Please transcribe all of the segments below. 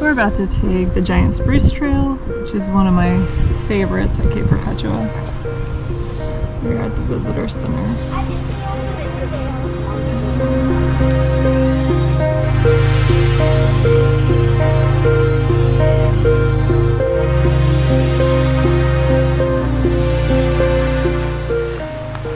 We're about to take the giant spruce trail, which is one of my favorites at Cape Perpetua. We're at the visitor center.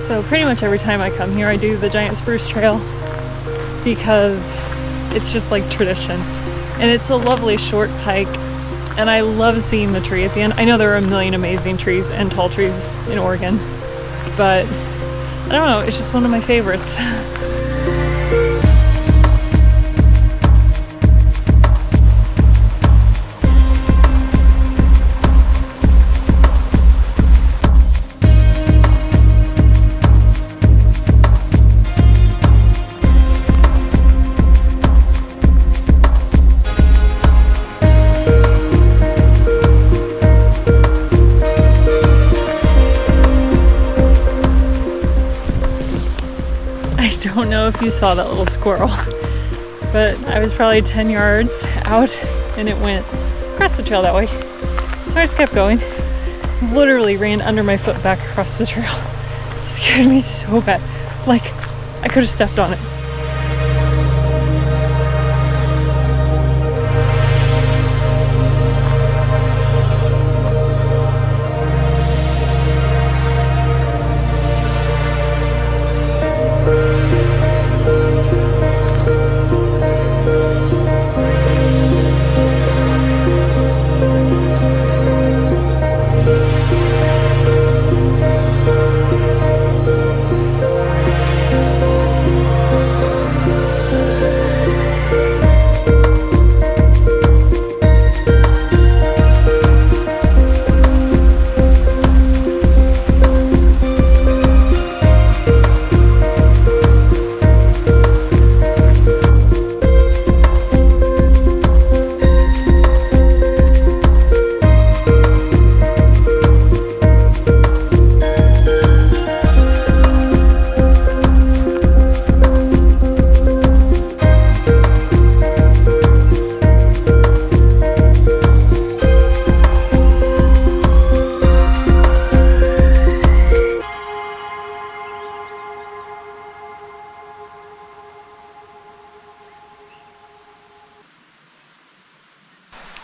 So pretty much every time I come here I do the giant spruce trail because it's just like tradition. And it's a lovely short hike, and I love seeing the tree at the end. I know there are a million amazing trees and tall trees in Oregon, but I don't know, it's just one of my favorites. I don't know if you saw that little squirrel, but I was probably 10 yards out and it went across the trail that way. So I just kept going. Literally ran under my foot back across the trail. It scared me so bad. Like I could have stepped on it.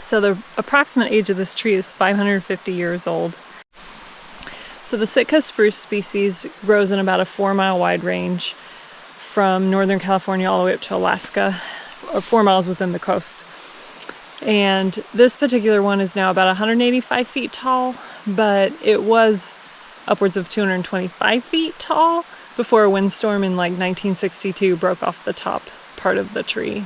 So the approximate age of this tree is 550 years old. So the Sitka spruce species grows in about a 4-mile wide range from Northern California all the way up to Alaska, or 4 miles within the coast. And this particular one is now about 185 feet tall, but it was upwards of 225 feet tall before a windstorm in like 1962 broke off the top part of the tree.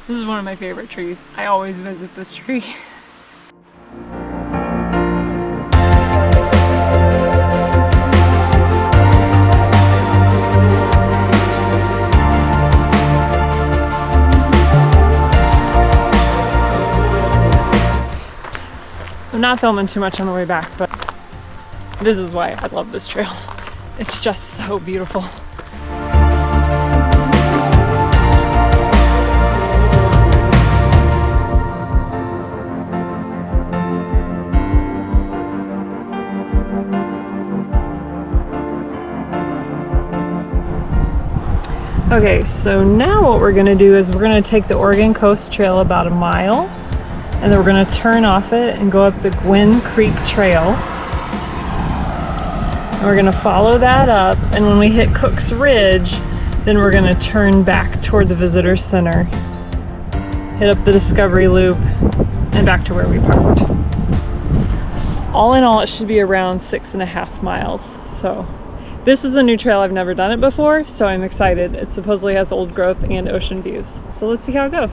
This is one of my favorite trees. I always visit this tree. I'm not filming too much on the way back, but this is why I love this trail. It's just so beautiful. Okay, so now what we're gonna do is we're gonna take the Oregon Coast Trail about a mile, and then we're gonna turn off it and go up the Gwynn Creek Trail. And we're gonna follow that up, and when we hit Cook's Ridge, then we're gonna turn back toward the visitor center, hit up the Discovery Loop, and back to where we parked. All in all, it should be around 6.5 miles. So this is a new trail. I've never done it before, so I'm excited. It supposedly has old growth and ocean views. So let's see how it goes.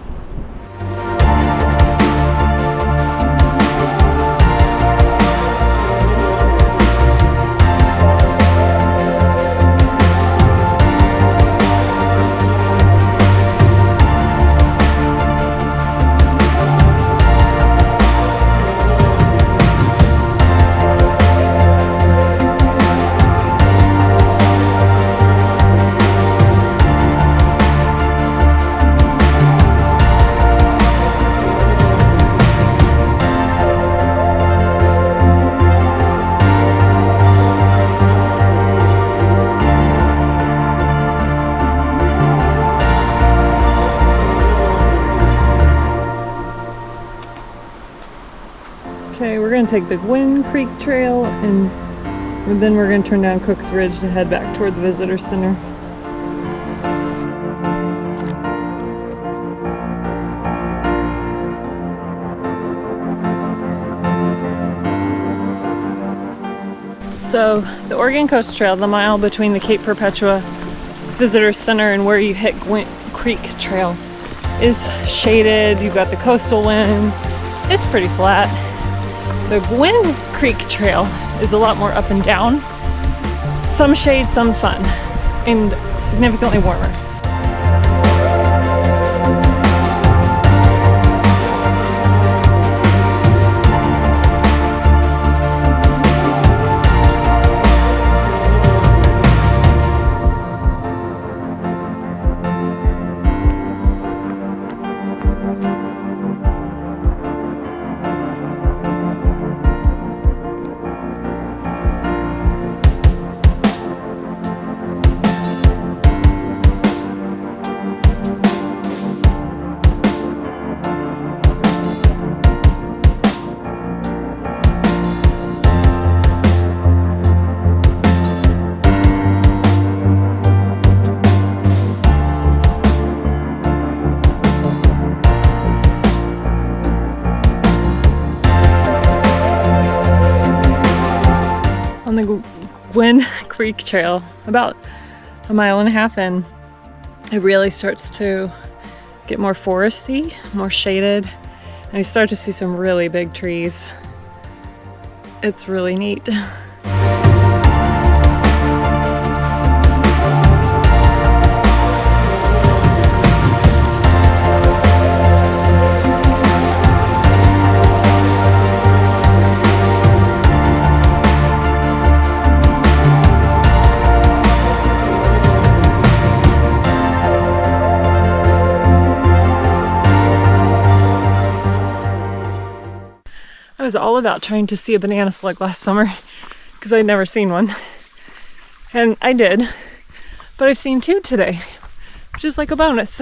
going to take the Gwynn Creek Trail, and then we're going to turn down Cook's Ridge to head back toward the Visitor Center. So the Oregon Coast Trail, the mile between the Cape Perpetua Visitor Center and where you hit Gwynn Creek Trail, is shaded. You've got the coastal wind. It's pretty flat. The Gwynn Creek Trail is a lot more up and down. Some shade, some sun, and significantly warmer. On the Gwynn Creek Trail, about a mile and a half in, it really starts to get more foresty, more shaded, and you start to see some really big trees. It's really neat. I was all about trying to see a banana slug last summer because I'd never seen one. And I did, but I've seen two today, which is like a bonus.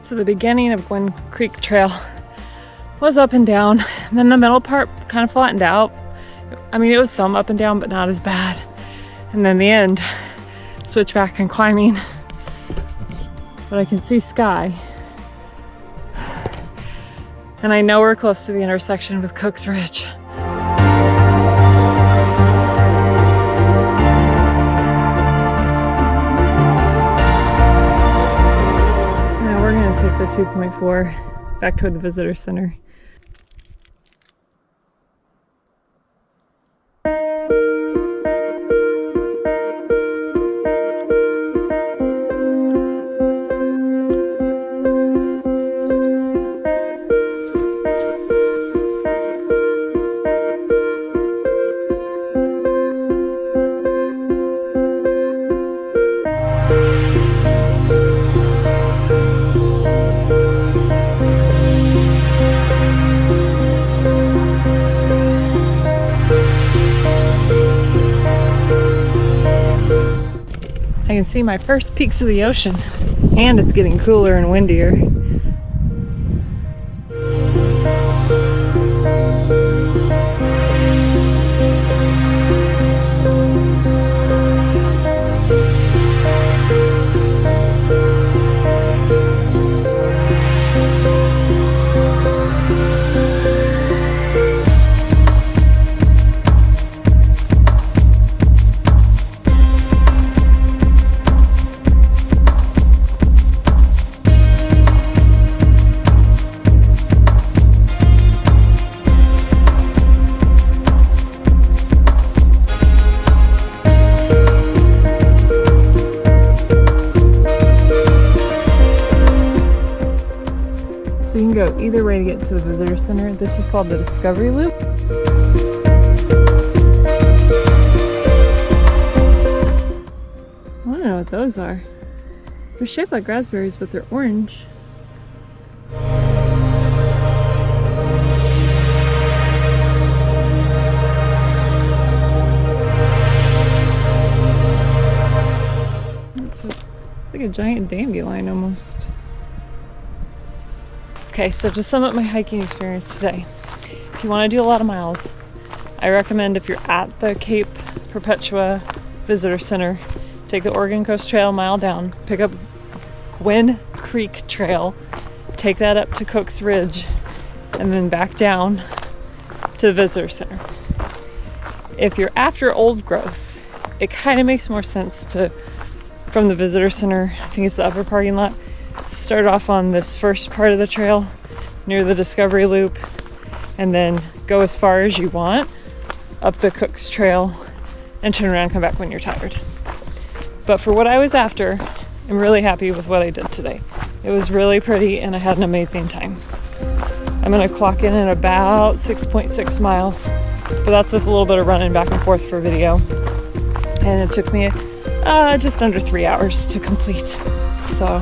So the beginning of Gwynn Creek Trail was up and down, and then the middle part kind of flattened out. I mean, it was some up and down, but not as bad. And then the end, switchback and climbing. But I can see sky. And I know we're close to the intersection with Cook's Ridge. So now we're going to take the 2.4 back toward the Visitor Center. I can see my first peaks of the ocean, and it's getting cooler and windier. So you can go either way to get to the Visitor Center. This is called the Discovery Loop. I don't know what those are. They're shaped like raspberries, but they're orange. giant dandelion almost. Okay, so to sum up my hiking experience today, if you want to do a lot of miles, I recommend if you're at the Cape Perpetua Visitor Center, take the Oregon Coast Trail a mile down, pick up Gwynn Creek Trail, take that up to Cook's Ridge, and then back down to the Visitor Center. If you're after old growth, it kind of makes more sense to, from the Visitor Center, I think it's the upper parking lot, start off on this first part of the trail near the Discovery Loop, and then go as far as you want up the Cook's Trail and turn around and come back when you're tired. But for what I was after, I'm really happy with what I did today. It was really pretty and I had an amazing time. I'm gonna clock in at about 6.6 miles, but that's with a little bit of running back and forth for video. And it took me just under 3 hours to complete. So